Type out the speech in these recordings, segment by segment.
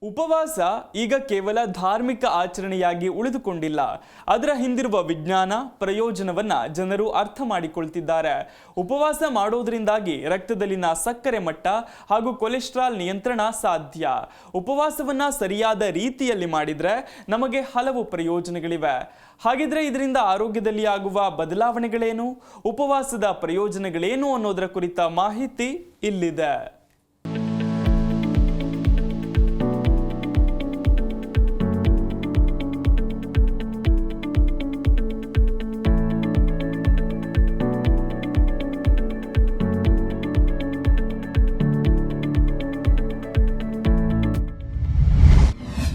ಉಪವಾಸ ಈಗ ಕೇವಲ ಧಾರ್ಮಿಕ ಆಚರಣೆಯಾಗಿ ಉಳಿದುಕೊಂಡಿಲ್ಲ. ಅದರ ಹಿಂದಿರುವ ವಿಜ್ಞಾನ, ಪ್ರಯೋಜನವನ್ನ ಜನರು ಅರ್ಥ ಮಾಡಿಕೊಳ್ತಿದ್ದಾರೆ. ಉಪವಾಸ ಮಾಡೋದ್ರಿಂದಾಗಿ ರಕ್ತದಲ್ಲಿನ ಸಕ್ಕರೆ ಮಟ್ಟ ಹಾಗೂ ಕೊಲೆಸ್ಟ್ರಾಲ್ ನಿಯಂತ್ರಣ ಸಾಧ್ಯ. ಉಪವಾಸವನ್ನ ಸರಿಯಾದ ರೀತಿಯಲ್ಲಿ ಮಾಡಿದ್ರೆ ನಮಗೆ ಹಲವು ಪ್ರಯೋಜನಗಳಿವೆ. ಹಾಗಿದ್ರೆ ಇದರಿಂದ ಆರೋಗ್ಯದಲ್ಲಿ ಆಗುವ ಬದಲಾವಣೆಗಳೇನು, ಉಪವಾಸದ ಪ್ರಯೋಜನಗಳೇನು ಅನ್ನೋದರ ಕುರಿತ ಮಾಹಿತಿ ಇಲ್ಲಿದೆ.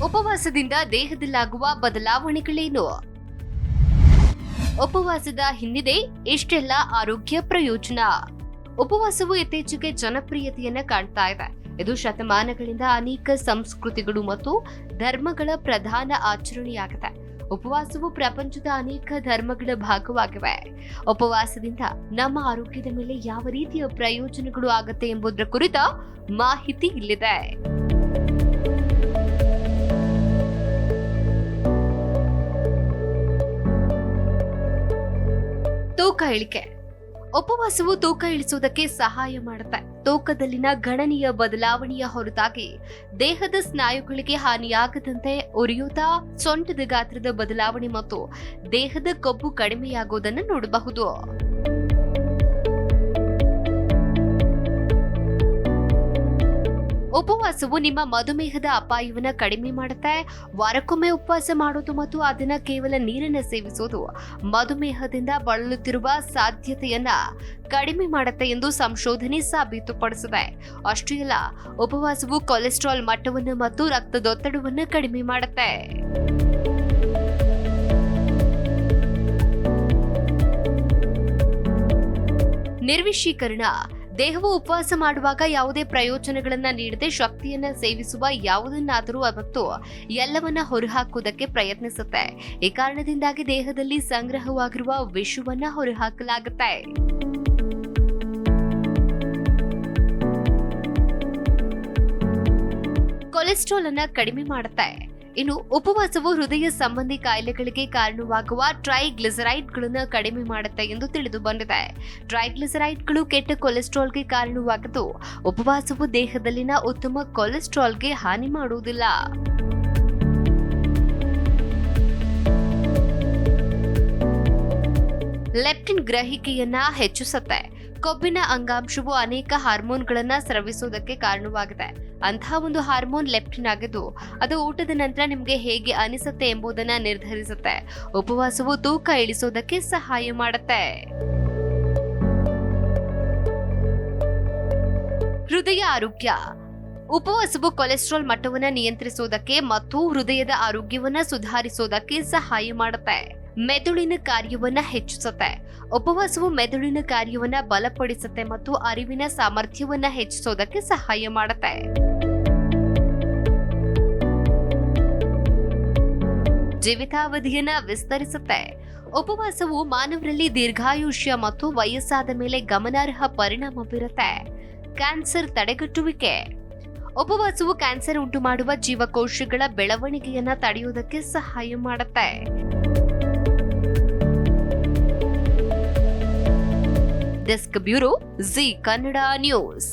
ಉಪವಾಸದಿಂದ ದೇಹದಲ್ಲಾಗುವ ಬದಲಾವಣೆಗಳೇನು? ಉಪವಾಸದ ಹಿಂದಿದೆ ಇಷ್ಟೆಲ್ಲ ಆರೋಗ್ಯ ಪ್ರಯೋಜನ. ಉಪವಾಸವು ಇತ್ತೀಚೆಗೆ ಜನಪ್ರಿಯತೆಯನ್ನ ಕಾಣ್ತಾ ಇದೆ. ಇದು ಶತಮಾನಗಳಿಂದ ಅನೇಕ ಸಂಸ್ಕೃತಿಗಳು ಮತ್ತು ಧರ್ಮಗಳ ಪ್ರಧಾನ ಆಚರಣೆಯಾಗಿದೆ. ಉಪವಾಸವು ಪ್ರಪಂಚದ ಅನೇಕ ಧರ್ಮಗಳ ಭಾಗವಾಗಿವೆ. ಉಪವಾಸದಿಂದ ನಮ್ಮ ಆರೋಗ್ಯದ ಮೇಲೆ ಯಾವ ರೀತಿಯ ಪ್ರಯೋಜನಗಳು ಆಗುತ್ತೆ ಎಂಬುದರ ಕುರಿತ ಮಾಹಿತಿ ಇಲ್ಲಿದೆ. ತೂಕ ಇಳಿಕೆ. ಉಪವಾಸವು ತೂಕ ಇಳಿಸುವುದಕ್ಕೆ ಸಹಾಯ ಮಾಡುತ್ತೆ. ತೂಕದಲ್ಲಿನ ಗಣನೀಯ ಬದಲಾವಣೆಯ ಹೊರತಾಗಿ ದೇಹದ ಸ್ನಾಯುಗಳಿಗೆ ಹಾನಿಯಾಗದಂತೆ ಉರಿಯೂತ, ಸೊಂಟದ ಗಾತ್ರದ ಬದಲಾವಣೆ ಮತ್ತು ದೇಹದ ಕೊಬ್ಬು ಕಡಿಮೆಯಾಗುವುದನ್ನು ನೋಡಬಹುದು. ಉಪವಾಸವು ನಿಮ್ಮ ಮಧುಮೇಹದ ಅಪಾಯವನ್ನು ಕಡಿಮೆ ಮಾಡುತ್ತೆ. ವಾರಕ್ಕೊಮ್ಮೆ ಉಪವಾಸ ಮಾಡೋದು ಮತ್ತು ಅದನ್ನ ಕೇವಲ ನೀರನ್ನು ಸೇವಿಸುವುದು ಮಧುಮೇಹದಿಂದ ಬಳಲುತ್ತಿರುವ ಸಾಧ್ಯತೆಯನ್ನ ಕಡಿಮೆ ಮಾಡುತ್ತೆ ಎಂದು ಸಂಶೋಧನೆ ಸಾಬೀತುಪಡಿಸಿದೆ. ಅಷ್ಟೇ ಅಲ್ಲ, ಉಪವಾಸವು ಕೊಲೆಸ್ಟ್ರಾಲ್ ಮಟ್ಟವನ್ನು ಮತ್ತು ರಕ್ತದೊತ್ತಡವನ್ನು ಕಡಿಮೆ ಮಾಡುತ್ತೆ. ನಿರ್ವಿಷೀಕರಣ. ದೇಹವು ಉಪವಾಸ ಮಾಡುವಾಗ ಯಾವುದೇ ಪ್ರಯೋಜನಗಳನ್ನ ನೀಡದೆ ಶಕ್ತಿಯನ್ನ ಸೇವಿಸುವ ಯಾವುದನ್ನಾದರೂ ಮತ್ತು ಎಲ್ಲವನ್ನ ಹೊರಹಾಕುವುದಕ್ಕೆ ಪ್ರಯತ್ನಿಸುತ್ತೆ. ಈ ಕಾರಣದಿಂದಾಗಿ ದೇಹದಲ್ಲಿ ಸಂಗ್ರಹವಾಗಿರುವ ವಿಷವನ್ನ ಹೊರಹಾಕಲಾಗುತ್ತೆ. ಕೊಲೆಸ್ಟ್ರಾಲ್ ಅನ್ನ ಕಡಿಮೆ ಮಾಡುತ್ತೆ. ಇನ್ನು ಉಪವಾಸವು ಹೃದಯ ಸಂಬಂಧಿ ಕಾಯಿಲೆಗಳಿಗೆ ಕಾರಣವಾಗುವ ಟ್ರೈಗ್ಲಿಸರೈಡ್ಗಳನ್ನು ಕಡಿಮೆ ಮಾಡುತ್ತೆ ಎಂದು ತಿಳಿದು ಬಂದಿದೆ. ಟ್ರೈಗ್ಲಿಸರೈಡ್ಗಳು ಕೆಟ್ಟ ಕೊಲೆಸ್ಟ್ರಾಲ್ಗೆ ಕಾರಣವಾಗಿದ್ದು, ಉಪವಾಸವು ದೇಹದಲ್ಲಿನ ಉತ್ತಮ ಕೊಲೆಸ್ಟ್ರಾಲ್ಗೆ ಹಾನಿ ಮಾಡುವುದಿಲ್ಲ. ಲೆಪ್ಟಿನ್ ಗ್ರಹಿಕೆಯನ್ನ ಹೆಚ್ಚಿಸುತ್ತೆ. ಕೊಬ್ಬಿನ ಅಂಗಾಂಶವು ಅನೇಕ ಹಾರ್ಮೋನ್ಗಳನ್ನ ಸ್ರವಿಸುವುದಕ್ಕೆ ಕಾರಣವಾಗಿದೆ. ಅಂತಹ ಒಂದು ಹಾರ್ಮೋನ್ ಲೆಪ್ಟಿನ್ ಆಗಿದ್ದು, ಅದು ಊಟದ ನಂತರ ನಿಮಗೆ ಹೇಗೆ ಅನಿಸುತ್ತೆ ಎಂಬುದನ್ನ ನಿರ್ಧರಿಸುತ್ತೆ. ಉಪವಾಸವು ತೂಕ ಇಳಿಸೋದಕ್ಕೆ ಸಹಾಯ ಮಾಡುತ್ತೆ. ಹೃದಯ ಆರೋಗ್ಯ. ಉಪವಾಸವು ಕೊಲೆಸ್ಟ್ರಾಲ್ ಮಟ್ಟವನ್ನು ನಿಯಂತ್ರಿಸುವುದಕ್ಕೆ ಮತ್ತು ಹೃದಯದ ಆರೋಗ್ಯವನ್ನ ಸುಧಾರಿಸುವುದಕ್ಕೆ ಸಹಾಯ ಮಾಡುತ್ತೆ. ಮೆದುಳಿನ ಕಾರ್ಯವನ್ನ ಹೆಚ್ಚಿಸುತ್ತೆ. ಉಪವಾಸವು ಮೆದುಳಿನ ಕಾರ್ಯವನ್ನ ಬಲಪಡಿಸುತ್ತೆ ಮತ್ತು ಅರಿವಿನ ಸಾಮರ್ಥ್ಯವನ್ನ ಹೆಚ್ಚಿಸೋದಕ್ಕೆ ಸಹಾಯ ಮಾಡುತ್ತೆ. ಜೀವಿತಾವಧಿಯನ್ನ ವಿಸ್ತರಿಸುತ್ತೆ. ಉಪವಾಸವು ಮಾನವರಲ್ಲಿ ದೀರ್ಘಾಯುಷ್ಯ ಮತ್ತು ವಯಸ್ಸಾದ ಮೇಲೆ ಗಮನಾರ್ಹ ಪರಿಣಾಮ ಬೀರುತ್ತೆ. ಕ್ಯಾನ್ಸರ್ ತಡೆಗಟ್ಟುವಿಕೆ. ಉಪವಾಸವು ಕ್ಯಾನ್ಸರ್ ಉಂಟು ಮಾಡುವ ಜೀವಕೋಶಗಳ ಬೆಳವಣಿಗೆಯನ್ನ ತಡೆಯುವುದಕ್ಕೆ ಸಹಾಯ ಮಾಡುತ್ತೆ. Desk bureau, G Kannada news.